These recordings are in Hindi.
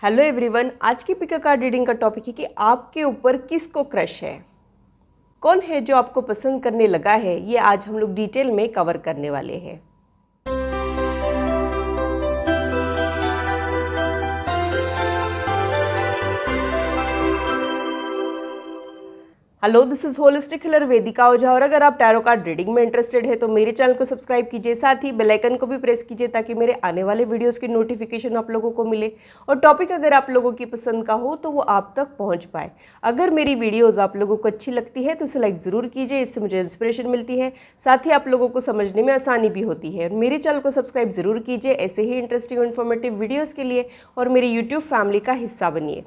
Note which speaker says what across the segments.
Speaker 1: हेलो एवरीवन, आज की पिक अ कार्ड रीडिंग का टॉपिक है कि आपके ऊपर किसको क्रश है, कौन है जो आपको पसंद करने लगा है। ये आज हम लोग डिटेल में कवर करने वाले हैं। Hello, this is holistic healer Vedika Ojha. और अगर आप टैरो कार्ड रीडिंग में इंटरेस्टेड है तो मेरे चैनल को सब्सक्राइब कीजिए, साथ ही बेल आइकन को भी प्रेस कीजिए ताकि मेरे आने वाले वीडियोस की नोटिफिकेशन आप लोगों को मिले और टॉपिक अगर आप लोगों की पसंद का हो तो वो आप तक पहुंच पाए। अगर मेरी वीडियोस आप लोगों को अच्छी लगती है तो इसे लाइक ज़रूर कीजिए, इससे मुझे इंस्पिरेशन मिलती है, साथ ही आप लोगों को समझने में आसानी भी होती है। और मेरे चैनल को सब्सक्राइब जरूर कीजिए ऐसे ही इंटरेस्टिंग और इन्फॉर्मेटिव वीडियोज़ के लिए, और मेरी यूट्यूब फैमिली का हिस्सा बनिए।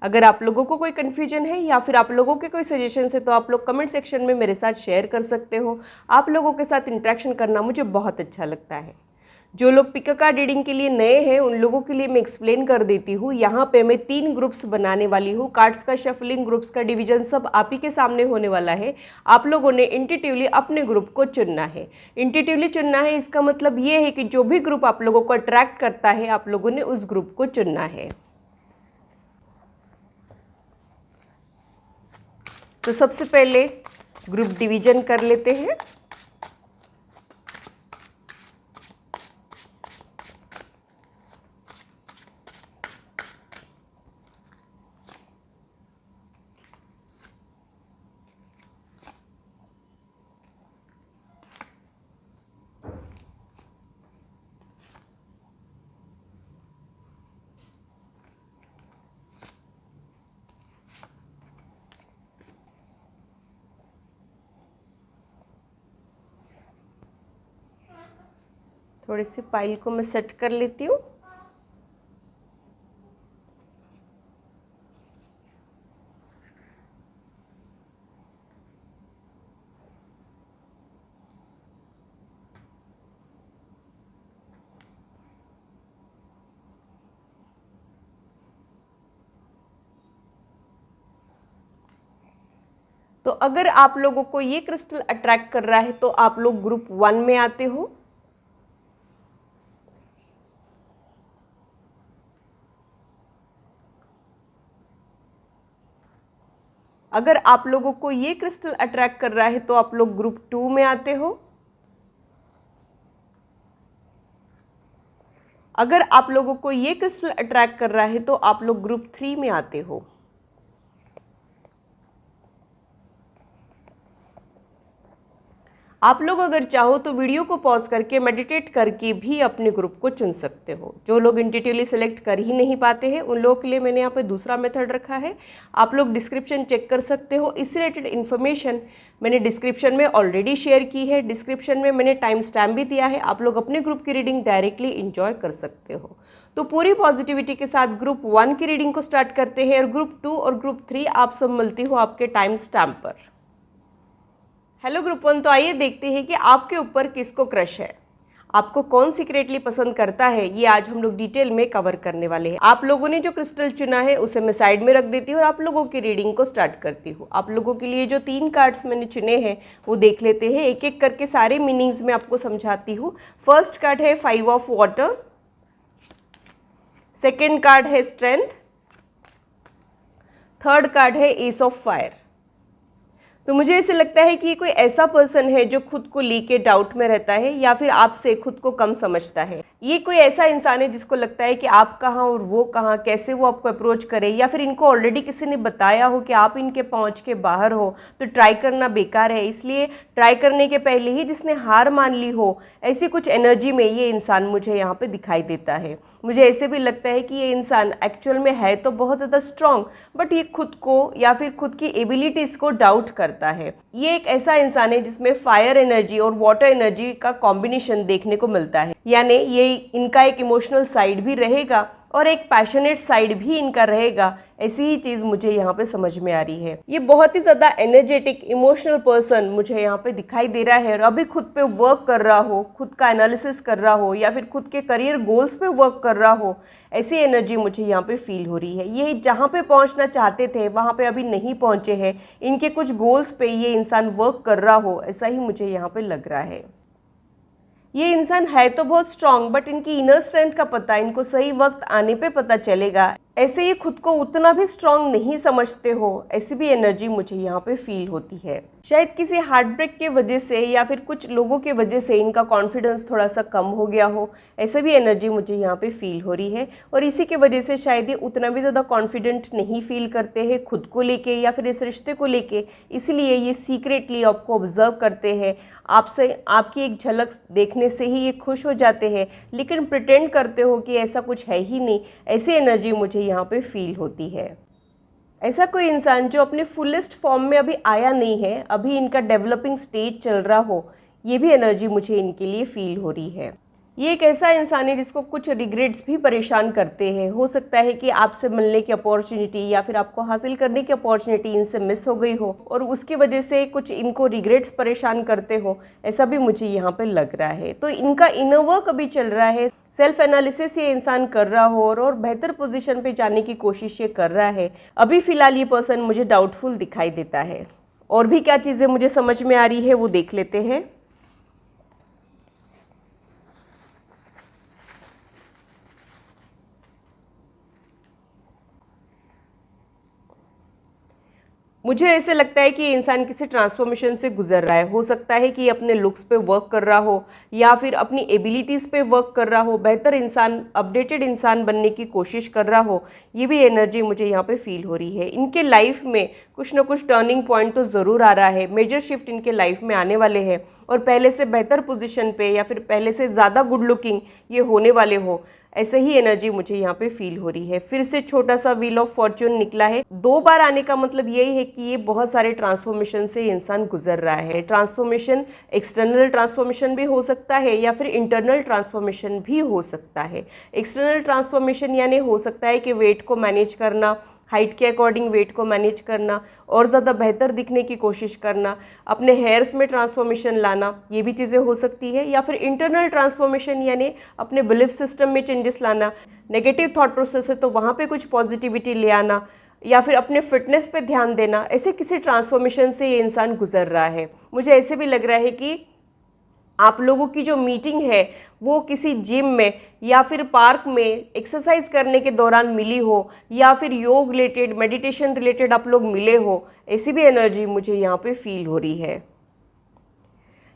Speaker 1: अगर आप लोगों को कोई कन्फ्यूजन है या फिर आप लोगों के कोई सजेशन है तो आप लोग कमेंट सेक्शन में मेरे साथ शेयर कर सकते हो। आप लोगों के साथ इंटरेक्शन करना मुझे बहुत अच्छा लगता है। जो लोग पिक अ कार्ड रीडिंग के लिए नए हैं उन लोगों के लिए मैं एक्सप्लेन कर देती हूँ। यहाँ पे मैं 3 ग्रुप्स बनाने वाली हूँ। कार्ड्स का शफलिंग, ग्रुप्स का डिवीजन सब आप ही के सामने होने वाला है। आप लोगों ने इंट्यूटिवली अपने ग्रुप को चुनना है। इंट्यूटिवली चुनना है इसका मतलब ये है कि जो भी ग्रुप आप लोगों को अट्रैक्ट करता है आप लोगों ने उस ग्रुप को चुनना है। तो सबसे पहले ग्रुप डिवीजन कर लेते हैं। थोड़ी सी पाइल को मैं सेट कर लेती हूँ। तो अगर आप लोगों को ये क्रिस्टल अट्रैक्ट कर रहा है तो आप लोग ग्रुप 1 में आते हो। अगर आप लोगों को ये क्रिस्टल अट्रैक्ट कर रहा है तो आप लोग ग्रुप 2 में आते हो। अगर आप लोगों को ये क्रिस्टल अट्रैक्ट कर रहा है तो आप लोग ग्रुप 3 में आते हो। आप लोग अगर चाहो तो वीडियो को पॉज करके मेडिटेट करके भी अपने ग्रुप को चुन सकते हो। जो लोग इंट्यूटिवली सेलेक्ट कर ही नहीं पाते हैं उन लोगों के लिए मैंने यहाँ पे दूसरा मेथड रखा है। आप लोग डिस्क्रिप्शन चेक कर सकते हो। इससे रिलेटेड इन्फॉर्मेशन मैंने डिस्क्रिप्शन में ऑलरेडी शेयर की है। डिस्क्रिप्शन में मैंने टाइम स्टैम्प भी दिया है। आप लोग अपने ग्रुप की रीडिंग डायरेक्टली इंजॉय कर सकते हो। तो पूरी पॉजिटिविटी के साथ ग्रुप 1 की रीडिंग को स्टार्ट करते हैं और ग्रुप 2 और ग्रुप 3 आप सब मिलती हो आपके टाइम स्टैम्प पर। हेलो ग्रुप 1, तो आइए देखते हैं कि आपके ऊपर किसको क्रश है, आपको कौन सीक्रेटली पसंद करता है। ये आज हम लोग डिटेल में कवर करने वाले हैं। आप लोगों ने जो क्रिस्टल चुना है उसे मैं साइड में रख देती हूँ और आप लोगों की रीडिंग को स्टार्ट करती हूँ। आप लोगों के लिए जो 3 कार्ड्स मैंने चुने हैं वो देख लेते हैं। एक एक करके सारे मीनिंग्स में आपको समझाती हूँ। फर्स्ट कार्ड है 5 ऑफ वाटर, सेकेंड कार्ड है स्ट्रेंथ, थर्ड कार्ड है एस ऑफ फायर। तो मुझे ऐसे लगता है कि ये कोई ऐसा पर्सन है जो खुद को लेके डाउट में रहता है या फिर आपसे खुद को कम समझता है। ये कोई ऐसा इंसान है जिसको लगता है कि आप कहाँ और वो कहाँ, कैसे वो आपको अप्रोच करे, या फिर इनको ऑलरेडी किसी ने बताया हो कि आप इनके पहुँच के बाहर हो तो ट्राई करना बेकार है। इसलिए ट्राई करने के पहले ही जिसने हार मान ली हो, ऐसी कुछ एनर्जी में ये इंसान मुझे यहाँ पे दिखाई देता है। मुझे ऐसे भी लगता है कि ये इंसान एक्चुअल में है तो बहुत ज़्यादा स्ट्रॉन्ग, बट ये खुद को या फिर खुद की एबिलिटीज़ को डाउट करता है। ये एक ऐसा इंसान है जिसमें फायर एनर्जी और वाटर एनर्जी का कॉम्बिनेशन देखने को मिलता है। यानी ये इनका एक इमोशनल साइड भी रहेगा और एक पैशनेट साइड भी इनका रहेगा। ऐसी ही चीज़ मुझे यहाँ पे समझ में आ रही है। ये बहुत ही ज़्यादा एनर्जेटिक इमोशनल पर्सन मुझे यहाँ पे दिखाई दे रहा है और अभी खुद पे वर्क कर रहा हो, खुद का एनालिसिस कर रहा हो या फिर खुद के करियर गोल्स पे वर्क कर रहा हो, ऐसी एनर्जी मुझे यहाँ पे फील हो रही है। ये जहाँ पे पहुँचना चाहते थे वहाँ पे अभी नहीं पहुँचे हैं। इनके कुछ गोल्स पे ये इंसान वर्क कर रहा हो, ऐसा ही मुझे यहाँ पे लग रहा है। ये इंसान है तो बहुत स्ट्रांग, बट इनकी इनर स्ट्रेंथ का पता इनको सही वक्त आने पे पता चलेगा। ऐसे ये खुद को उतना भी स्ट्रांग नहीं समझते हो, ऐसी भी एनर्जी मुझे यहाँ पे फील होती है। शायद किसी हार्ट ब्रेक के वजह से या फिर कुछ लोगों के वजह से इनका कॉन्फिडेंस थोड़ा सा कम हो गया हो, ऐसे भी एनर्जी मुझे यहाँ पे फील हो रही है। और इसी की वजह से शायद ये उतना भी ज़्यादा कॉन्फिडेंट नहीं फील करते हैं खुद को लेके या फिर इस रिश्ते को लेके, इसलिए ये सीक्रेटली आपको ऑब्जर्व करते हैं। आपसे आपकी एक झलक देखने से ही ये खुश हो जाते हैं, लेकिन प्रिटेंड करते हो कि ऐसा कुछ है ही नहीं, ऐसी एनर्जी मुझे यहाँ पे फील होती है। ऐसा कोई इंसान जो अपने फुलेस्ट फॉर्म में अभी आया नहीं है, अभी इनका डेवलपिंग स्टेज चल रहा हो, ये भी एनर्जी मुझे इनके लिए फील हो रही है। ये एक ऐसा इंसान है जिसको कुछ रिग्रेट्स भी परेशान करते हैं। हो सकता है कि आपसे मिलने की अपॉर्चुनिटी या फिर आपको हासिल करने की अपॉर्चुनिटी इनसे मिस हो गई हो और उसकी वजह से कुछ इनको रिग्रेट्स परेशान करते हो, ऐसा भी मुझे यहाँ पे लग रहा है। तो इनका इनर वर्क अभी चल रहा है, सेल्फ एनालिसिस ये इंसान कर रहा हो और बेहतर पोजीशन पे जाने की कोशिश ये कर रहा है। अभी फ़िलहाल ये पर्सन मुझे डाउटफुल दिखाई देता है। और भी क्या चीज़ें मुझे समझ में आ रही है वो देख लेते हैं। मुझे ऐसे लगता है कि ये इंसान किसी ट्रांसफॉर्मेशन से गुजर रहा है। हो सकता है कि ये अपने लुक्स पे वर्क कर रहा हो या फिर अपनी एबिलिटीज़ पे वर्क कर रहा हो, बेहतर इंसान, अपडेटेड इंसान बनने की कोशिश कर रहा हो। ये भी एनर्जी मुझे यहाँ पे फील हो रही है। इनके लाइफ में कुछ ना कुछ टर्निंग पॉइंट तो ज़रूर आ रहा है, मेजर शिफ्ट इनके लाइफ में आने वाले हैं और पहले से बेहतर पोजीशन पे या फिर पहले से ज़्यादा गुड लुकिंग ये होने वाले हो, ऐसे ही एनर्जी मुझे यहाँ पे फील हो रही है। फिर से छोटा सा व्हील ऑफ फॉर्च्यून निकला है। 2 बार आने का मतलब यही है कि ये बहुत सारे ट्रांसफॉर्मेशन से इंसान गुजर रहा है। ट्रांसफॉर्मेशन एक्सटर्नल ट्रांसफॉर्मेशन भी हो सकता है या फिर इंटरनल ट्रांसफॉर्मेशन भी हो सकता है। एक्सटर्नल ट्रांसफॉर्मेशन यानी हो सकता है कि वेट को मैनेज करना, हाइट के अकॉर्डिंग वेट को मैनेज करना और ज़्यादा बेहतर दिखने की कोशिश करना, अपने हेयर्स में ट्रांसफॉर्मेशन लाना, ये भी चीज़ें हो सकती है। या फिर इंटरनल ट्रांसफॉर्मेशन यानी अपने बिलीफ सिस्टम में चेंजेस लाना, नेगेटिव थॉट प्रोसेस है तो वहाँ पे कुछ पॉजिटिविटी ले आना या फिर अपने फिटनेस पे ध्यान देना, ऐसे किसी ट्रांसफॉर्मेशन से ये इंसान गुजर रहा है। मुझे ऐसे भी लग रहा है कि आप लोगों की जो मीटिंग है वो किसी जिम में या फिर पार्क में एक्सरसाइज करने के दौरान मिली हो या फिर योग रिलेटेड, मेडिटेशन रिलेटेड आप लोग मिले हो, ऐसी भी एनर्जी मुझे यहाँ पे फील हो रही है।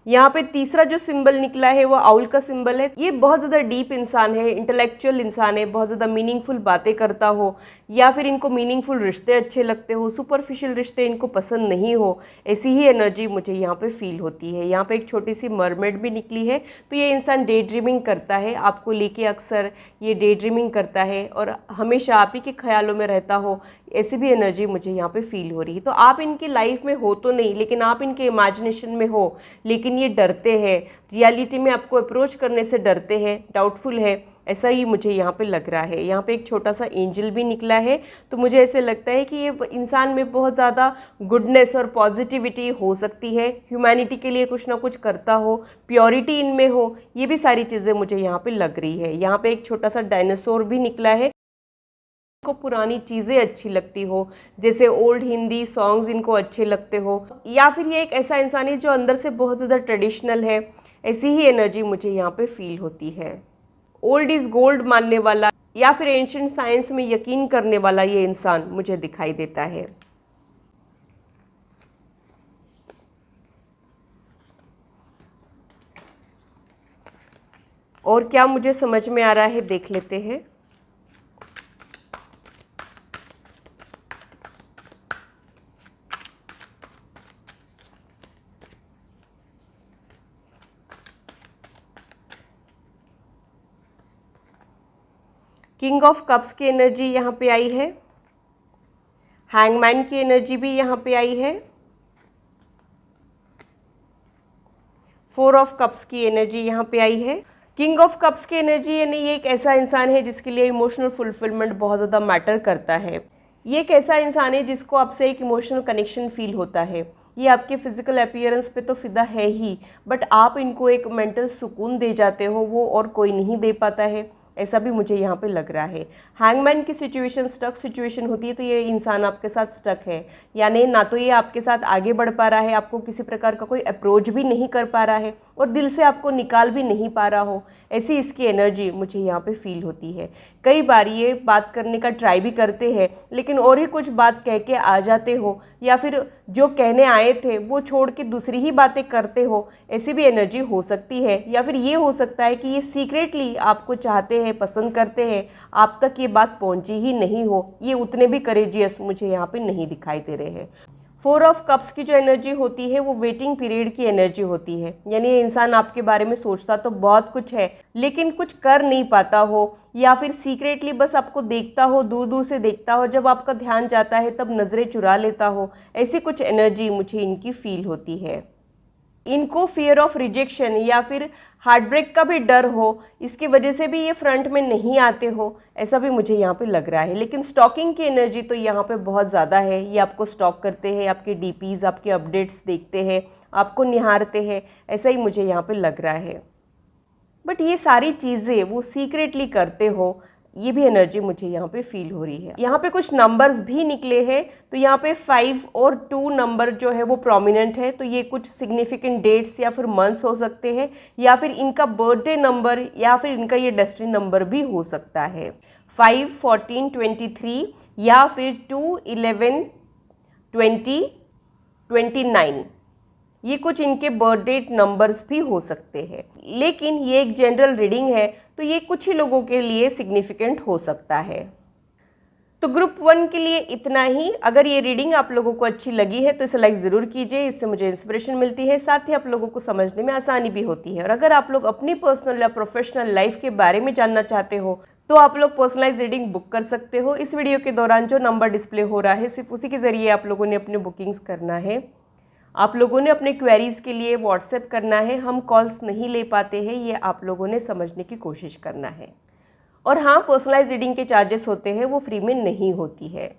Speaker 1: यहाँ पे तीसरा जो सिंबल निकला है वो आउल का सिंबल है। ये बहुत ज़्यादा डीप इंसान है, इंटेलेक्चुअल इंसान है, बहुत ज़्यादा मीनिंगफुल बातें करता हो या फिर इनको मीनिंगफुल रिश्ते अच्छे लगते हो, सुपरफिशियल रिश्ते इनको पसंद नहीं हो, ऐसी ही एनर्जी मुझे यहाँ पे फील होती है। यहाँ पे एक छोटी सी मरमेड भी निकली है। तो ये इंसान डे ड्रीमिंग करता है, आपको लेके अक्सर ये डे ड्रीमिंग करता है और हमेशा आप ही के ख्यालों में रहता हो, ऐसी भी एनर्जी मुझे यहाँ पे फील हो रही है। तो आप इनकी लाइफ में हो तो नहीं, लेकिन आप इनके इमेजिनेशन में हो, लेकिन ये डरते हैं, रियलिटी में आपको अप्रोच करने से डरते हैं, डाउटफुल है, ऐसा ही मुझे यहाँ पे लग रहा है। यहाँ पे एक छोटा सा एंजल भी निकला है। तो मुझे ऐसे लगता है कि ये इंसान में बहुत ज़्यादा गुडनेस और पॉजिटिविटी हो सकती है, ह्यूमैनिटी के लिए कुछ ना कुछ करता हो, प्योरिटी इनमें हो, ये भी सारी चीज़ें मुझे यहाँ पे लग रही है। यहाँ पे एक छोटा सा डायनासोर भी निकला है। को पुरानी चीज़ें अच्छी लगती हो, जैसे ओल्ड हिंदी सॉन्ग्स इनको अच्छे लगते हो, या फिर ये एक ऐसा इंसान है जो अंदर से बहुत ज़्यादा ट्रेडिशनल है, ऐसी ही एनर्जी मुझे यहाँ पे फील होती है। ओल्ड इज़ गोल्ड मानने वाला या फिर एंशिएंट साइंस में यकीन करने वाला ये इंसान मुझे दिखाई देता है। और क्या मुझे समझ में आ रहा है देख लेते हैं। किंग ऑफ कप्स की एनर्जी यहाँ पे आई है, हैंगमैन की एनर्जी भी यहाँ पे आई है, 4 ऑफ कप्स की एनर्जी यहाँ पे आई है। किंग ऑफ कप्स की एनर्जी यानी ये एक ऐसा इंसान है जिसके लिए इमोशनल फुलफिलमेंट बहुत ज़्यादा मैटर करता है। ये एक ऐसा इंसान है जिसको आपसे एक इमोशनल कनेक्शन फील होता है। ये आपके फिजिकल अपीयरेंस पे तो फिदा है ही, बट आप इनको एक मेंटल सुकून दे जाते हो, वो और कोई नहीं दे पाता है। ऐसा भी मुझे यहाँ पे लग रहा है। हैंगमैन की सिचुएशन स्टक सिचुएशन होती है, तो ये इंसान आपके साथ स्टक है, यानी ना तो ये आपके साथ आगे बढ़ पा रहा है, आपको किसी प्रकार का कोई अप्रोच भी नहीं कर पा रहा है और दिल से आपको निकाल भी नहीं पा रहा हो, ऐसी इसकी एनर्जी मुझे यहाँ पे फील होती है। कई बार ये बात करने का ट्राई भी करते हैं लेकिन और ही कुछ बात कह के आ जाते हो, या फिर जो कहने आए थे वो छोड़ के दूसरी ही बातें करते हो, ऐसी भी एनर्जी हो सकती है। या फिर ये हो सकता है कि ये सीक्रेटली आपको चाहते हैं, पसंद करते हैं, आप तक ये बात पहुंची ही नहीं हो, ये उतने भी करेजियस मुझे यहाँ पे नहीं दिखाई दे रहे हैं। 4 ऑफ कप्स की जो एनर्जी होती है वो वेटिंग पीरियड की एनर्जी होती है, यानी ये इंसान आपके बारे में सोचता तो बहुत कुछ है लेकिन कुछ कर नहीं पाता हो, या फिर सीक्रेटली बस आपको देखता हो, दूर दूर से देखता हो, जब आपका ध्यान जाता है तब नज़रें चुरा लेता हो, ऐसी कुछ एनर्जी मुझे इनकी फील होती है। इनको फियर ऑफ रिजेक्शन या फिर हार्ट ब्रेक का भी डर हो, इसकी वजह से भी ये फ्रंट में नहीं आते हो, ऐसा भी मुझे यहाँ पे लग रहा है। लेकिन स्टॉकिंग की एनर्जी तो यहाँ पे बहुत ज़्यादा है, ये आपको स्टॉक करते हैं, आपके डीपीज़, आपके अपडेट्स देखते हैं, आपको निहारते हैं, ऐसा ही मुझे यहाँ पे लग रहा है। बट ये सारी चीज़ें वो सीक्रेटली करते हो, ये भी एनर्जी मुझे यहाँ पे फील हो रही है। यहाँ पे कुछ नंबर्स भी निकले हैं, तो यहाँ पे 5 और 2 नंबर जो है वो प्रोमिनेंट है, तो ये कुछ सिग्निफिकेंट डेट्स या फिर मंथ्स हो सकते हैं, या फिर इनका बर्थडे नंबर या फिर इनका ये डेस्टिनी नंबर भी हो सकता है। 5, 14, 23 या फिर 2, 11, 20, 29, ये कुछ इनके बर्थडे नंबर्स भी हो सकते हैं। लेकिन ये एक जनरल रीडिंग है, तो ये कुछ ही लोगों के लिए सिग्निफिकेंट हो सकता है। तो ग्रुप 1 के लिए इतना ही। अगर ये रीडिंग आप लोगों को अच्छी लगी है तो इसे लाइक ज़रूर कीजिए, इससे मुझे इंस्पिरेशन मिलती है, साथ ही आप लोगों को समझने में आसानी भी होती है। और अगर आप लोग अपनी पर्सनल या प्रोफेशनल लाइफ के बारे में जानना चाहते हो तो आप लोग पर्सनलाइज रीडिंग बुक कर सकते हो। इस वीडियो के दौरान जो नंबर डिस्प्ले हो रहा है सिर्फ उसी के ज़रिए आप लोगों ने अपने बुकिंग्स करना है। आप लोगों ने अपने क्वेरीज़ के लिए व्हाट्सएप करना है, हम कॉल्स नहीं ले पाते हैं, ये आप लोगों ने समझने की कोशिश करना है। और हाँ, पर्सनलाइज रीडिंग के चार्जेस होते हैं, वो फ्री में नहीं होती है।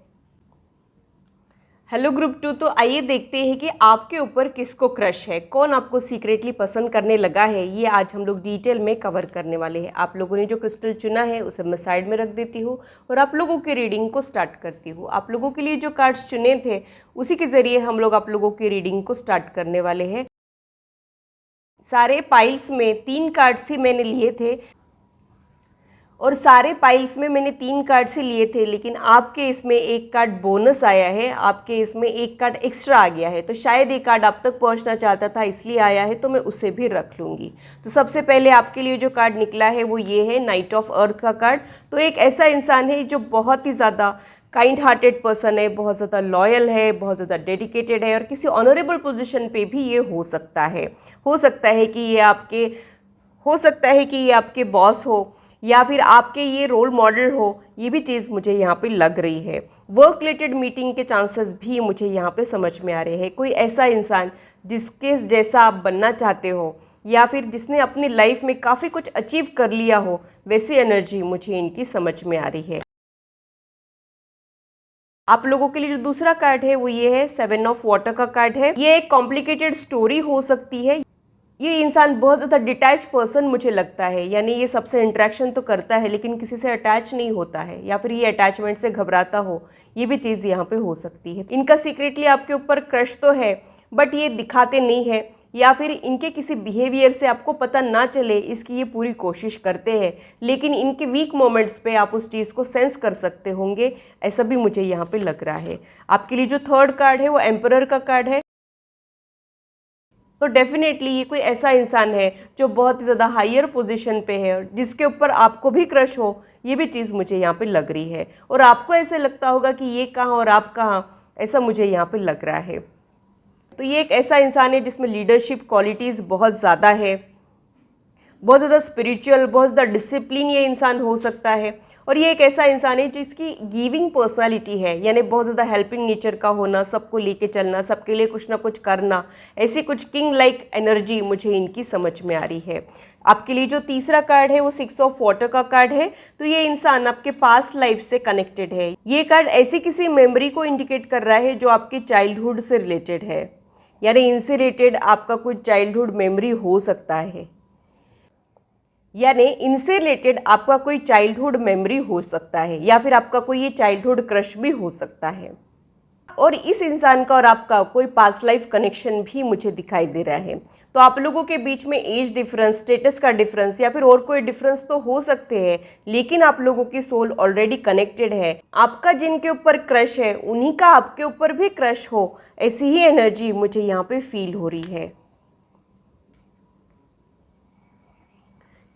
Speaker 1: हेलो ग्रुप 2, तो आइए देखते हैं कि आपके ऊपर किसको क्रश है, कौन आपको सीक्रेटली पसंद करने लगा है, ये आज हम लोग डिटेल में कवर करने वाले हैं। आप लोगों ने जो क्रिस्टल चुना है उसे मैं साइड में रख देती हूँ और आप लोगों की रीडिंग को स्टार्ट करती हूँ। आप लोगों के लिए जो कार्ड्स चुने थे उसी के ज़रिए हम लोग आप लोगों की रीडिंग को स्टार्ट करने वाले हैं। सारे पाइल्स में 3 कार्ड्स ही मैंने लिए थे और सारे पाइल्स में मैंने 3 कार्ड से लिए थे, लेकिन आपके इसमें एक कार्ड बोनस आया है, आपके इसमें एक कार्ड एक्स्ट्रा आ गया है, तो शायद ये कार्ड आप तक पहुंचना चाहता था इसलिए आया है, तो मैं उसे भी रख लूँगी। तो सबसे पहले आपके लिए जो कार्ड निकला है वो ये है नाइट ऑफ अर्थ का कार्ड। तो एक ऐसा इंसान है जो बहुत ही ज़्यादा काइंड हार्टेड पर्सन है, बहुत ज़्यादा लॉयल है, बहुत ज़्यादा डेडिकेटेड है और किसी ऑनरेबल पोजीशन पे भी ये हो सकता है। हो सकता है कि ये आपके बॉस हो या फिर आपके ये रोल मॉडल हो, ये भी चीज़ मुझे यहाँ पे लग रही है। वर्क रिलेटेड मीटिंग के चांसेस भी मुझे यहाँ पे समझ में आ रहे हैं। कोई ऐसा इंसान जिसके जैसा आप बनना चाहते हो या फिर जिसने अपनी लाइफ में काफ़ी कुछ अचीव कर लिया हो, वैसी एनर्जी मुझे इनकी समझ में आ रही है। आप लोगों के लिए जो दूसरा कार्ड है वो ये है 7 ऑफ वाटर का कार्ड है। ये एक कॉम्प्लिकेटेड स्टोरी हो सकती है। ये इंसान बहुत ज़्यादा डिटैच पर्सन मुझे लगता है, यानी ये सबसे इंटरेक्शन तो करता है लेकिन किसी से अटैच नहीं होता है, या फिर ये अटैचमेंट से घबराता हो, ये भी चीज़ यहाँ पे हो सकती है। इनका सीक्रेटली आपके ऊपर क्रश तो है बट ये दिखाते नहीं है, या फिर इनके किसी बिहेवियर से आपको पता ना चले इसकी ये पूरी कोशिश करते हैं, लेकिन इनके वीक मोमेंट्स पे आप उस चीज़ को सेंस कर सकते होंगे, ऐसा भी मुझे यहाँ पे लग रहा है। आपके लिए जो थर्ड कार्ड है वो एम्परर का कार्ड है। तो डेफिनेटली ये कोई ऐसा इंसान है जो बहुत ही ज़्यादा हायर पोजीशन पे है और जिसके ऊपर आपको भी क्रश हो, ये भी चीज़ मुझे यहाँ पे लग रही है। और आपको ऐसे लगता होगा कि ये कहाँ और आप कहाँ, ऐसा मुझे यहाँ पे लग रहा है। तो ये एक ऐसा इंसान है जिसमें लीडरशिप क्वालिटीज़ बहुत ज़्यादा है, बहुत ज़्यादा स्पिरिचुअल, बहुत ज़्यादा डिसिप्लिन ये इंसान हो सकता है। और ये एक ऐसा इंसान है जिसकी गिविंग पर्सनालिटी है, यानी बहुत ज़्यादा हेल्पिंग नेचर का होना, सबको लेके चलना, सबके लिए कुछ ना कुछ करना, ऐसी कुछ किंग लाइक एनर्जी मुझे इनकी समझ में आ रही है। आपके लिए जो तीसरा कार्ड है वो 6 ऑफ वाटर का कार्ड है। तो ये इंसान आपके पास्ट लाइफ से कनेक्टेड है। ये कार्ड ऐसी किसी मेमोरी को इंडिकेट कर रहा है जो आपके चाइल्डहुड से रिलेटेड है, यानी इनसे रिलेटेड आपका कुछ चाइल्डहुड मेमोरी हो सकता है। यानी इनसे रिलेटेड आपका कोई चाइल्डहुड मेमोरी हो सकता है या फिर आपका कोई ये चाइल्डहुड क्रश भी हो सकता है। और इस इंसान का और आपका कोई पास्ट लाइफ कनेक्शन भी मुझे दिखाई दे रहा है। तो आप लोगों के बीच में एज डिफरेंस, स्टेटस का डिफरेंस या फिर और कोई डिफरेंस तो हो सकते हैं, लेकिन आप लोगों की सोल ऑलरेडी कनेक्टेड है। आपका जिनके ऊपर क्रश है उन्हीं का आपके ऊपर भी क्रश हो, ऐसी ही एनर्जी मुझे यहाँ पे फील हो रही है।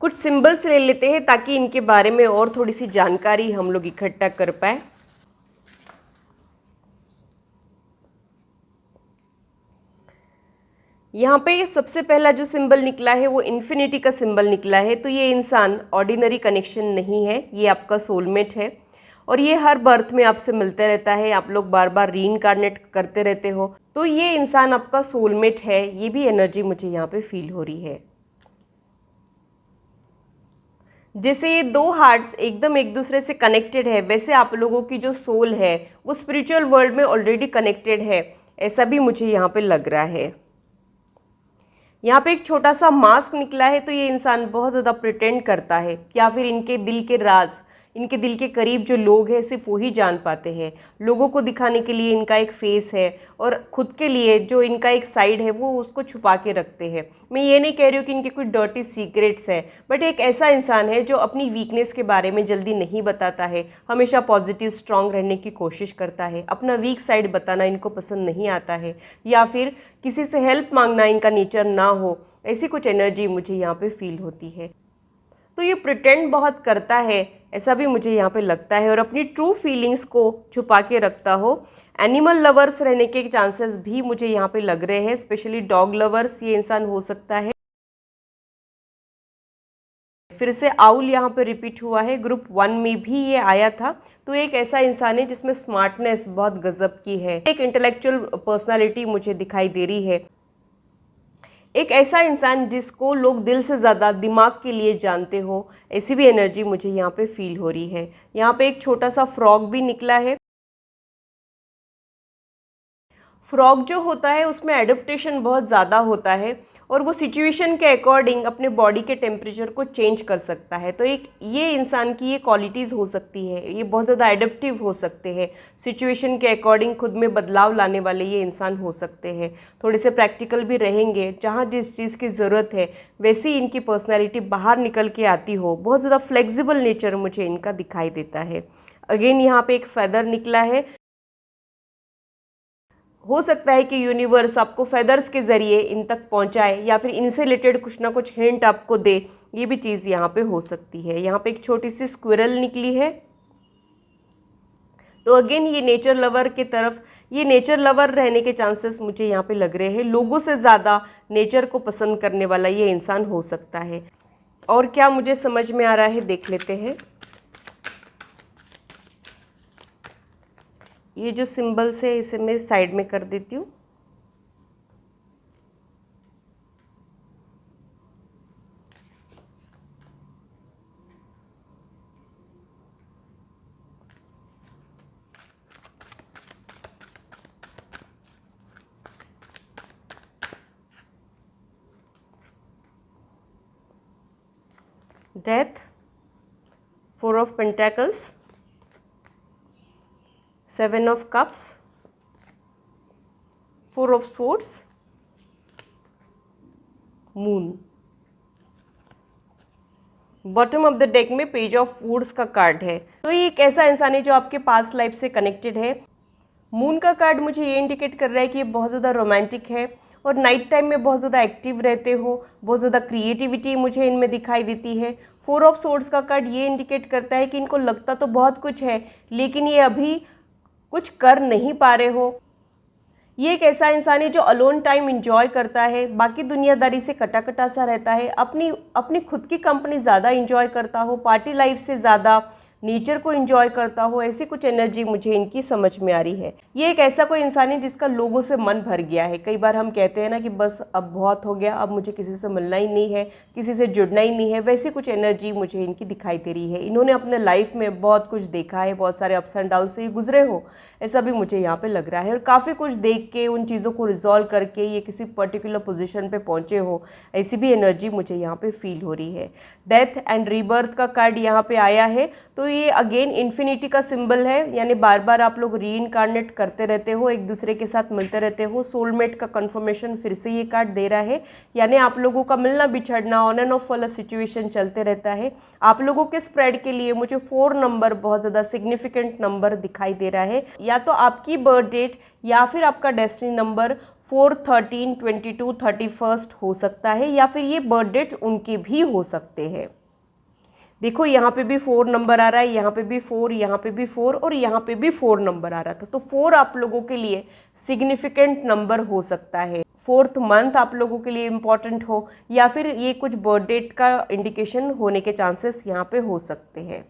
Speaker 1: कुछ सिंबल्स ले लेते हैं ताकि इनके बारे में और थोड़ी सी जानकारी हम लोग इकट्ठा कर पाए। यहाँ पे सबसे पहला जो सिंबल निकला है वो इन्फिनिटी का सिंबल निकला है। तो ये इंसान ऑर्डिनरी कनेक्शन नहीं है, ये आपका सोलमेट है और ये हर बर्थ में आपसे मिलते रहता है, आप लोग बार बार रीइंकार्नेट करते रहते हो। तो ये इंसान आपका सोलमेट है, ये भी एनर्जी मुझे यहाँ पे फील हो रही है। जैसे ये दो हार्ट्स एकदम एक दूसरे से कनेक्टेड है, वैसे आप लोगों की जो सोल है वो स्पिरिचुअल वर्ल्ड में ऑलरेडी कनेक्टेड है, ऐसा भी मुझे यहाँ पे लग रहा है। यहाँ पे एक छोटा सा मास्क निकला है, तो ये इंसान बहुत ज़्यादा प्रिटेंड करता है या फिर इनके दिल के राज, इनके दिल के करीब जो लोग हैं सिर्फ वही जान पाते हैं। लोगों को दिखाने के लिए इनका एक फेस है और खुद के लिए जो इनका एक साइड है वो उसको छुपा के रखते हैं। मैं ये नहीं कह रही हूँ कि इनके कुछ डर्टी सीक्रेट्स हैं, बट एक ऐसा इंसान है जो अपनी वीकनेस के बारे में जल्दी नहीं बताता है, हमेशा पॉजिटिव स्ट्रांग रहने की कोशिश करता है। अपना वीक साइड बताना इनको पसंद नहीं आता है या फिर किसी से हेल्प मांगना इनका नेचर ना हो, ऐसी कुछ एनर्जी मुझे यहाँ पे फील होती है। तो ये प्रिटेंड बहुत करता है, ऐसा भी मुझे यहाँ पे लगता है, और अपनी ट्रू फीलिंग्स को छुपा के रखता हो। एनिमल लवर्स रहने के चांसेस भी मुझे यहाँ पे लग रहे हैं, स्पेशली डॉग लवर्स ये इंसान हो सकता है। फिर से आउल यहाँ पे रिपीट हुआ है, ग्रुप 1 में भी ये आया था। तो एक ऐसा इंसान है जिसमें स्मार्टनेस बहुत गजब की है, एक इंटेलेक्चुअल पर्सनालिटी मुझे दिखाई दे रही है। एक ऐसा इंसान जिसको लोग दिल से ज़्यादा दिमाग के लिए जानते हो, ऐसी भी एनर्जी मुझे यहाँ पे फील हो रही है। यहाँ पे एक छोटा सा फ्रॉग भी निकला है। फ्रॉग जो होता है उसमें एडेप्टेशन बहुत ज़्यादा होता है और वो सिचुएशन के अकॉर्डिंग अपने बॉडी के टेम्परेचर को चेंज कर सकता है। तो एक ये इंसान की ये क्वालिटीज़ हो सकती है, ये बहुत ज़्यादा एडेप्टिव हो सकते हैं, सिचुएशन के अकॉर्डिंग खुद में बदलाव लाने वाले ये इंसान हो सकते हैं। थोड़े से प्रैक्टिकल भी रहेंगे, जहाँ जिस चीज़ की ज़रूरत है वैसी इनकी पर्सनैलिटी बाहर निकल के आती हो। बहुत ज़्यादा फ्लेक्सिबल नेचर मुझे इनका दिखाई देता है। अगेन यहाँ पे एक फेदर निकला है, हो सकता है कि यूनिवर्स आपको फेदर्स के ज़रिए इन तक पहुंचाए या फिर इनसे रिलेटेड कुछ ना कुछ हिंट आपको दे, ये भी चीज़ यहाँ पे हो सकती है। यहाँ पे एक छोटी सी स्क्विरल निकली है। तो अगेन ये नेचर लवर की तरफ, ये नेचर लवर रहने के चांसेस मुझे यहाँ पे लग रहे हैं। लोगों से ज़्यादा नेचर को पसंद करने वाला ये इंसान हो सकता है। और क्या मुझे समझ में आ रहा है देख लेते हैं। ये जो सिंबल्स है इसे मैं साइड में कर देती हूँ। Death, 4 of pentacles, 7 of cups, 4 of swords, moon. Bottom of the deck में पेज ऑफ वुड्स का कार्ड है। तो ये एक ऐसा इंसान है जो आपके पास्ट लाइफ से कनेक्टेड है। मून का कार्ड मुझे ये इंडिकेट कर रहा है कि ये बहुत ज़्यादा रोमांटिक है और नाइट टाइम में बहुत ज़्यादा एक्टिव रहते हो, बहुत ज़्यादा क्रिएटिविटी मुझे इनमें दिखाई देती है। 4 ऑफ स्वॉर्ड्स का कार्ड ये इंडिकेट करता है कि इनको लगता तो बहुत कुछ है लेकिन ये अभी कुछ कर नहीं पा रहे हो। ये एक ऐसा इंसान है जो अलोन टाइम इंजॉय करता है, बाकी दुनियादारी से कटा कटा सा रहता है, अपनी खुद की कंपनी ज़्यादा इंजॉय करता हो, पार्टी लाइफ से ज़्यादा नेचर को एंजॉय करता हो, ऐसी कुछ एनर्जी मुझे इनकी समझ में आ रही है। ये एक ऐसा कोई इंसान है जिसका लोगों से मन भर गया है। कई बार हम कहते हैं ना कि बस अब बहुत हो गया, अब मुझे किसी से मिलना ही नहीं है, किसी से जुड़ना ही नहीं है, वैसी कुछ एनर्जी मुझे इनकी दिखाई दे रही है। इन्होंने अपने लाइफ में बहुत कुछ देखा है, बहुत सारे अप्स एंड डाउन से गुजरे हो, ऐसा भी मुझे यहाँ पे लग रहा है। और काफ़ी कुछ देख के उन चीज़ों को रिजॉल्व करके ये किसी पर्टिकुलर पोजीशन पे पहुँचे हो, ऐसी भी एनर्जी मुझे यहाँ पे फील हो रही है। डेथ एंड रीबर्थ का कार्ड यहाँ पे आया है, तो ये अगेन इन्फिनिटी का सिंबल है, यानी बार बार आप लोग री इनकारनेट करते रहते हो, एक दूसरे के साथ मिलते रहते हो। सोलमेट का कंफर्मेशन फिर से ये कार्ड दे रहा है, यानी आप लोगों का मिलना बिछड़ना, ऑन एंड ऑफ वाला सिचुएशन चलते रहता है। आप लोगों के स्प्रेड के लिए मुझे 4 नंबर बहुत ज़्यादा सिग्निफिकेंट नंबर दिखाई दे रहा है। या तो आपकी बर्थ डेट या फिर आपका डेस्टिनी नंबर 4, 13, 22, 31 हो सकता है, या फिर ये बर्थ डेट्स उनके भी हो सकते हैं। देखो यहाँ पे भी 4 नंबर आ रहा है, यहाँ पे भी 4, यहाँ पे भी 4 और यहाँ पे भी 4 नंबर आ रहा था। तो 4 आप लोगों के लिए सिग्निफिकेंट नंबर हो सकता है। 4th मंथ आप लोगों के लिए इम्पॉर्टेंट हो, या फिर ये कुछ बर्थ डेट का इंडिकेशन होने के चांसेस यहाँ पे हो सकते हैं।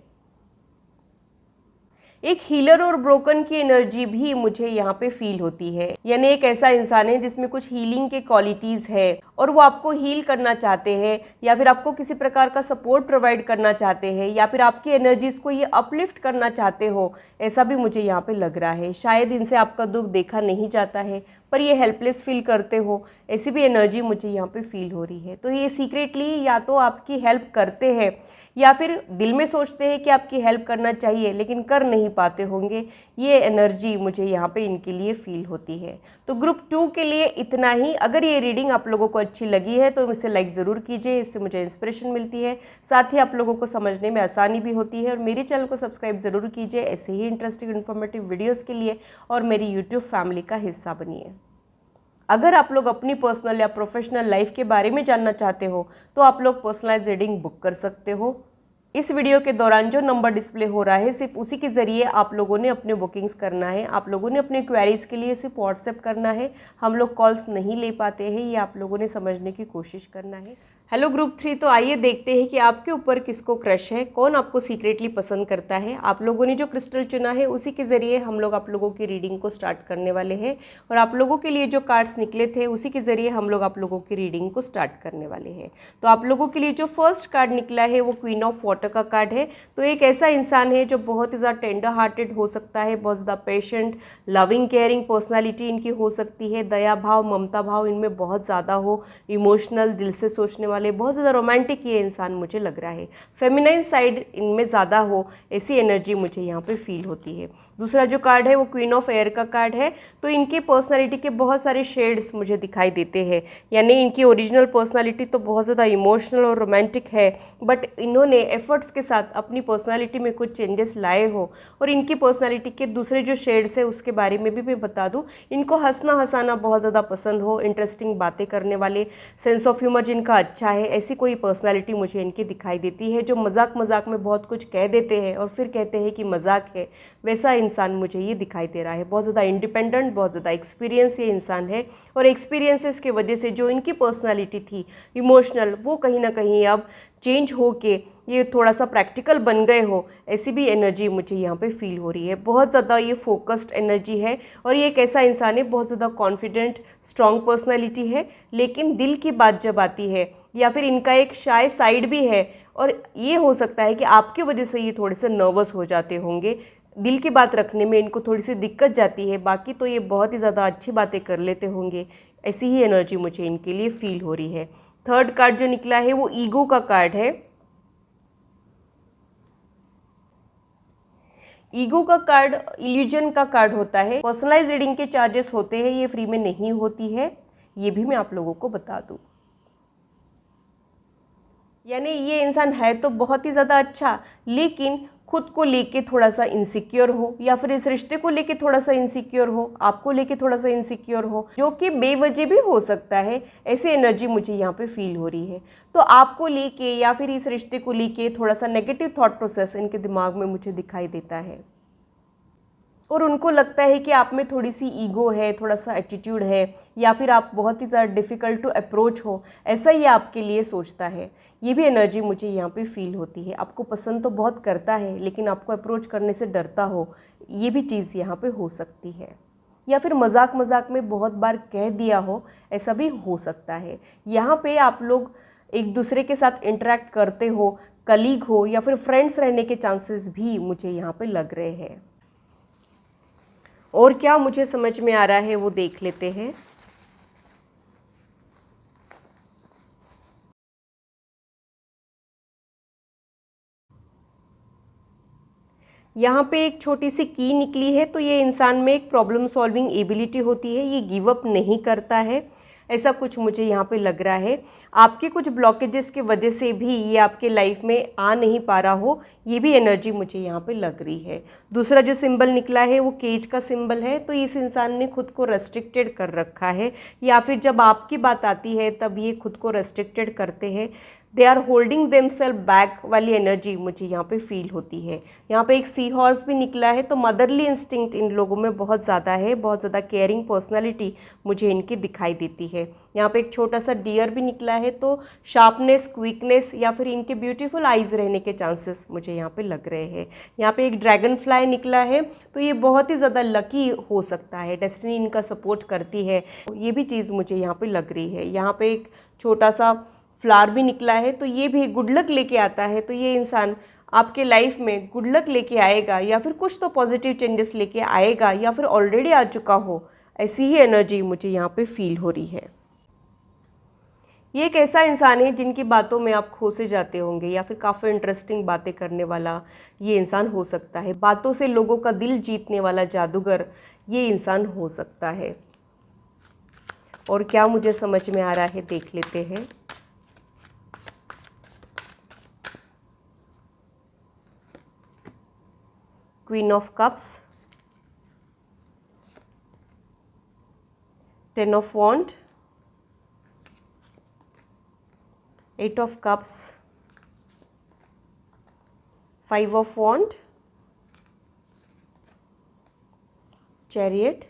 Speaker 1: एक हीलर और ब्रोकन की एनर्जी भी मुझे यहाँ पे फील होती है, यानी एक ऐसा इंसान है जिसमें कुछ हीलिंग के क्वालिटीज है और वो आपको हील करना चाहते हैं, या फिर आपको किसी प्रकार का सपोर्ट प्रोवाइड करना चाहते हैं, या फिर आपकी एनर्जीज को ये अपलिफ्ट करना चाहते हो, ऐसा भी मुझे यहाँ पे लग रहा है। शायद इनसे आपका दुख देखा नहीं जाता है, पर ये हेल्पलेस फील करते हो, ऐसी भी एनर्जी मुझे यहाँ पे फील हो रही है। तो ये सीक्रेटली या तो आपकी हेल्प करते हैं, या फिर दिल में सोचते हैं कि आपकी हेल्प करना चाहिए लेकिन कर नहीं पाते होंगे। ये एनर्जी मुझे यहाँ पे इनके लिए फील होती है। तो ग्रुप 2 के लिए इतना ही। अगर ये रीडिंग आप लोगों को अच्छी लगी है तो इसे लाइक ज़रूर कीजिए, इससे मुझे इंस्पिरेशन मिलती है, साथ ही आप लोगों को समझने में आसानी भी होती है। और मेरे चैनल को सब्सक्राइब ज़रूर कीजिए ऐसे ही इंटरेस्टिंग इन्फॉर्मेटिव वीडियोज़ के लिए, और मेरी यूट्यूब फैमिली का हिस्सा बनिए। अगर आप लोग अपनी पर्सनल या प्रोफेशनल लाइफ के बारे में जानना चाहते हो तो आप लोग पर्सनलाइज रीडिंग बुक कर सकते हो। इस वीडियो के दौरान जो नंबर डिस्प्ले हो रहा है सिर्फ उसी के ज़रिए आप लोगों ने अपने बुकिंग्स करना है। आप लोगों ने अपने क्वेरीज के लिए सिर्फ व्हाट्सएप करना है, हम लोग कॉल्स नहीं ले पाते हैं, ये आप लोगों ने समझने की कोशिश करना है। हेलो ग्रुप 3, तो आइए देखते हैं कि आपके ऊपर किसको क्रश है, कौन आपको सीक्रेटली पसंद करता है। आप लोगों ने जो क्रिस्टल चुना है उसी के ज़रिए हम लोग आप लोगों की रीडिंग को स्टार्ट करने वाले हैं, और आप लोगों के लिए जो कार्ड्स निकले थे उसी के ज़रिए हम लोग आप लोगों की रीडिंग को स्टार्ट करने वाले हैं। तो आप लोगों के लिए जो फर्स्ट कार्ड निकला है वो क्वीन ऑफ वाटर का कार्ड है। तो एक ऐसा इंसान है जो बहुत ही ज़्यादा टेंडर हार्टेड हो सकता है, बहुत ज़्यादा पेशेंट, लविंग, केयरिंग पर्सनैलिटी इनकी हो सकती है, दया भाव, ममता भाव इनमें बहुत ज़्यादा हो, इमोशनल, दिल से सोचने वाले, बहुत ज़्यादा रोमांटिक ये इंसान मुझे लग रहा है, फेमिनाइन साइड इनमें ज़्यादा हो, ऐसी एनर्जी मुझे यहाँ पे फील होती है। दूसरा जो कार्ड है वो क्वीन ऑफ एयर का कार्ड है। तो इनकी पर्सनालिटी के बहुत सारे शेड्स मुझे दिखाई देते हैं, यानी इनकी ओरिजिनल पर्सनालिटी तो बहुत ज़्यादा इमोशनल और रोमांटिक है, बट इन्होंने एफर्ट्स के साथ अपनी पर्सनालिटी में कुछ चेंजेस लाए हो। और इनकी पर्सनालिटी के दूसरे जो शेड्स है उसके बारे में भी मैं बता दूं, इनको हंसना हंसाना बहुत ज़्यादा पसंद हो, इंटरेस्टिंग बातें करने वाले, सेंस ऑफ ह्यूमर जिनका अच्छा है, ऐसी कोई पर्सनालिटी मुझे इनकी दिखाई देती है। जो मजाक मजाक में बहुत कुछ कह देते हैं और फिर कहते हैं कि मजाक है, वैसा इंसान मुझे ये दिखाई दे रहा है। बहुत ज़्यादा इंडिपेंडेंट, बहुत ज़्यादा एक्सपीरियंस ये इंसान है, और एक्सपीरियंसेस की वजह से जो इनकी पर्सनालिटी थी इमोशनल, वो कहीं ना कहीं अब चेंज हो के ये थोड़ा सा प्रैक्टिकल बन गए हो, ऐसी भी एनर्जी मुझे यहाँ पे फील हो रही है। बहुत ज़्यादा ये फोकस्ड एनर्जी है, और ये एक ऐसा इंसान है बहुत ज़्यादा कॉन्फिडेंट, स्ट्रॉन्ग पर्सनैलिटी है, लेकिन दिल की बात जब आती है, या फिर इनका एक शाय साइड भी है, और ये हो सकता है कि आपकी वजह से ये थोड़े से नर्वस हो जाते होंगे, दिल की बात रखने में इनको थोड़ी सी दिक्कत जाती है, बाकी तो ये बहुत ही ज़्यादा अच्छी बातें कर लेते होंगे, ऐसी ही एनर्जी मुझे इनके लिए फील हो रही है। थर्ड कार्ड जो निकला है वो ईगो का कार्ड है। ईगो का कार्ड इल्यूजन का कार्ड होता है। पर्सनलाइज रीडिंग के चार्जेस होते हैं, ये फ्री में नहीं होती है, ये भी मैं आप लोगों को बता दूं। यानी ये इंसान है तो बहुत ही ज़्यादा अच्छा, लेकिन खुद को लेके थोड़ा सा इनसिक्योर हो, या फिर इस रिश्ते को लेके थोड़ा सा इनसिक्योर हो, आपको लेके थोड़ा सा इनसिक्योर हो, जो कि बेवजह भी हो सकता है, ऐसी एनर्जी मुझे यहाँ पे फील हो रही है। तो आपको लेके या फिर इस रिश्ते को लेके थोड़ा सा नेगेटिव थॉट प्रोसेस इनके दिमाग में मुझे दिखाई देता है। और उनको लगता है कि आप में थोड़ी सी ईगो है, थोड़ा सा एटीट्यूड है, या फिर आप बहुत ही ज़्यादा डिफ़िकल्ट टू अप्रोच हो, ऐसा ये आपके लिए सोचता है। ये भी एनर्जी मुझे यहाँ पे फील होती है। आपको पसंद तो बहुत करता है लेकिन आपको अप्रोच करने से डरता हो, ये भी चीज़ यहाँ पे हो सकती है। या फिर मजाक मजाक में बहुत बार कह दिया हो, ऐसा भी हो सकता है। यहाँ पे आप लोग एक दूसरे के साथ इंटरेक्ट करते हो, कलीग हो या फिर फ्रेंड्स रहने के चांसेस भी मुझे यहाँ पे लग रहे हैं। और क्या मुझे समझ में आ रहा है वो देख लेते हैं। यहाँ पे एक छोटी सी की निकली है, तो ये इंसान में एक प्रॉब्लम सॉल्विंग एबिलिटी होती है, ये गिव अप नहीं करता है, ऐसा कुछ मुझे यहाँ पे लग रहा है। आपके कुछ ब्लॉकेजेस की वजह से भी ये आपके लाइफ में आ नहीं पा रहा हो, ये भी एनर्जी मुझे यहाँ पे लग रही है। दूसरा जो सिंबल निकला है वो केज का सिंबल है, तो इस इंसान ने खुद को रेस्ट्रिक्टेड कर रखा है, या फिर जब आपकी बात आती है तब ये खुद को रेस्ट्रिक्टेड करते हैं। They are holding themselves back वाली एनर्जी मुझे यहाँ पे फील होती है। यहाँ पे एक सी हॉर्स भी निकला है, तो मदरली इंस्टिंक्ट इन लोगों में बहुत ज़्यादा है, बहुत ज़्यादा केयरिंग पर्सनालिटी मुझे इनकी दिखाई देती है। यहाँ पे एक छोटा सा डियर भी निकला है, तो शार्पनेस, क्विकनेस या फिर इनके ब्यूटीफुल आइज रहने के चांसेस मुझे यहाँ पे लग रहे हैं। यहाँ पे एक ड्रैगन फ्लाई निकला है, तो ये बहुत ही ज़्यादा लकी हो सकता है, डेस्टिनी इनका सपोर्ट करती है, ये भी चीज़ मुझे यहाँ पे लग रही है। यहाँ पे एक छोटा सा फ्लावर भी निकला है, तो ये भी गुड लक लेके आता है, तो ये इंसान आपके लाइफ में गुड लक लेके आएगा, या फिर कुछ तो पॉजिटिव चेंजेस लेके आएगा, या फिर ऑलरेडी आ चुका हो, ऐसी ही एनर्जी मुझे यहाँ पे फील हो रही है। ये एक ऐसा इंसान है जिनकी बातों में आप खो से जाते होंगे, या फिर काफ़ी इंटरेस्टिंग बातें करने वाला ये इंसान हो सकता है। बातों से लोगों का दिल जीतने वाला जादूगर ये इंसान हो सकता है। और क्या मुझे समझ में आ रहा है देख लेते हैं। Queen of cups, 10 of wand, 8 of cups, 5 of wand, chariot.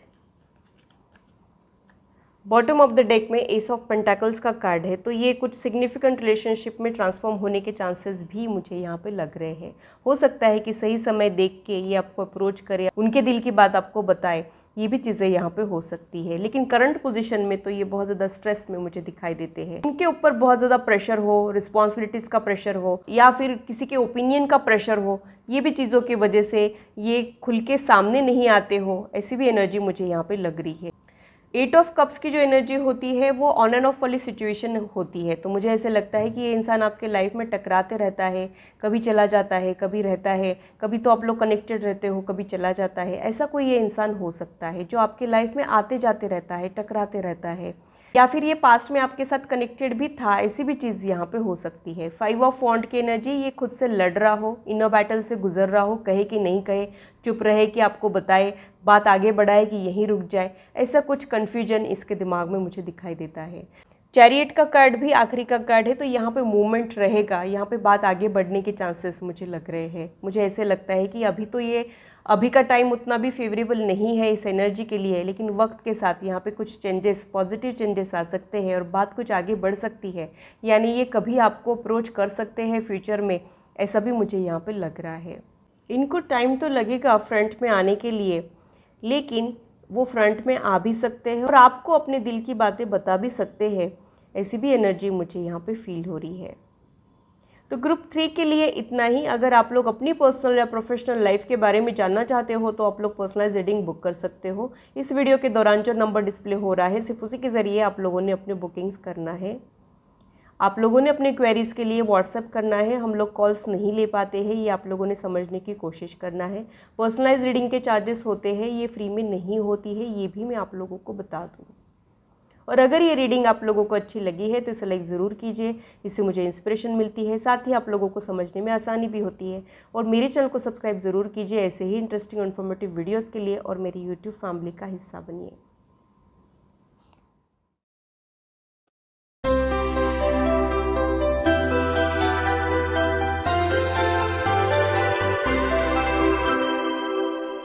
Speaker 1: Bottom of the deck में एस ऑफ पेंटाकल्स का कार्ड है, तो ये कुछ सिग्निफिकेंट रिलेशनशिप में ट्रांसफॉर्म होने के चांसेस भी मुझे यहाँ पे लग रहे हैं। हो सकता है कि सही समय देख के ये आपको अप्रोच करे, उनके दिल की बात आपको बताए, ये भी चीज़ें यहाँ पे हो सकती है। लेकिन करंट पोजीशन में तो ये बहुत ज़्यादा स्ट्रेस में मुझे दिखाई देते हैं। इनके ऊपर बहुत ज़्यादा प्रेशर हो, रिस्पॉन्सिबिलिटीज़ का प्रेशर हो, या फिर किसी के ओपिनियन का प्रेशर हो, ये भी चीज़ों की वजह से ये खुल के सामने नहीं आते हो, ऐसी भी एनर्जी मुझे यहाँ पे लग रही है। 8 ऑफ कप्स की जो एनर्जी होती है वो ऑन एंड ऑफ वाली सिचुएशन होती है, तो मुझे ऐसे लगता है कि ये इंसान आपके लाइफ में टकराते रहता है, कभी चला जाता है, कभी रहता है, कभी तो आप लोग कनेक्टेड रहते हो, कभी चला जाता है। ऐसा कोई ये इंसान हो सकता है जो आपके लाइफ में आते जाते रहता है, टकराते रहता है, या फिर ये पास्ट में आपके साथ कनेक्टेड भी था, ऐसी भी चीज़ यहाँ पे हो सकती है। 5 ऑफ वॉन्ड की एनर्जी, ये खुद से लड़ रहा हो, इनर बैटल से गुजर रहा हो, कहे कि नहीं कहे, चुप रहे कि आपको बताए, बात आगे बढ़ाए कि यहीं रुक जाए, ऐसा कुछ कन्फ्यूजन इसके दिमाग में मुझे दिखाई देता है। चैरियट का कार्ड भी आखिरी का कार्ड है, तो यहाँ पे मूवमेंट रहेगा, यहाँ पे बात आगे बढ़ने के चांसेस मुझे लग रहे हैं। मुझे ऐसे लगता है कि अभी का टाइम उतना भी फेवरेबल नहीं है इस एनर्जी के लिए, लेकिन वक्त के साथ यहाँ पे कुछ चेंजेस, पॉजिटिव चेंजेस आ सकते हैं और बात कुछ आगे बढ़ सकती है। यानी ये कभी आपको अप्रोच कर सकते हैं फ्यूचर में, ऐसा भी मुझे यहाँ पे लग रहा है। इनको टाइम तो लगेगा फ्रंट में आने के लिए, लेकिन वो फ्रंट में आ भी सकते हैं और आपको अपने दिल की बातें बता भी सकते हैं, ऐसी भी एनर्जी मुझे यहाँ पे फील हो रही है। तो ग्रुप 3 के लिए इतना ही। अगर आप लोग अपनी पर्सनल या प्रोफेशनल लाइफ के बारे में जानना चाहते हो तो आप लोग पर्सनलाइज रीडिंग बुक कर सकते हो। इस वीडियो के दौरान जो नंबर डिस्प्ले हो रहा है, सिर्फ उसी के ज़रिए आप लोगों ने अपने बुकिंग्स करना है। आप लोगों ने अपने क्वेरीज़ के लिए व्हाट्सएप करना है, हम लोग कॉल्स नहीं ले पाते हैं, ये आप लोगों ने समझने की कोशिश करना है। पर्सनलाइज रीडिंग के चार्जेस होते हैं, ये फ्री में नहीं होती है, ये भी मैं आप लोगों को बता दूँ। और अगर ये रीडिंग आप लोगों को अच्छी लगी है तो इसे लाइक ज़रूर कीजिए, इससे मुझे इंस्पिरेशन मिलती है, साथ ही आप लोगों को समझने में आसानी भी होती है। और मेरे चैनल को सब्सक्राइब ज़रूर कीजिए ऐसे ही इंटरेस्टिंग और इन्फॉर्मेटिव वीडियोज़ के लिए, और मेरी यूट्यूब फैमिली का हिस्सा बनिए।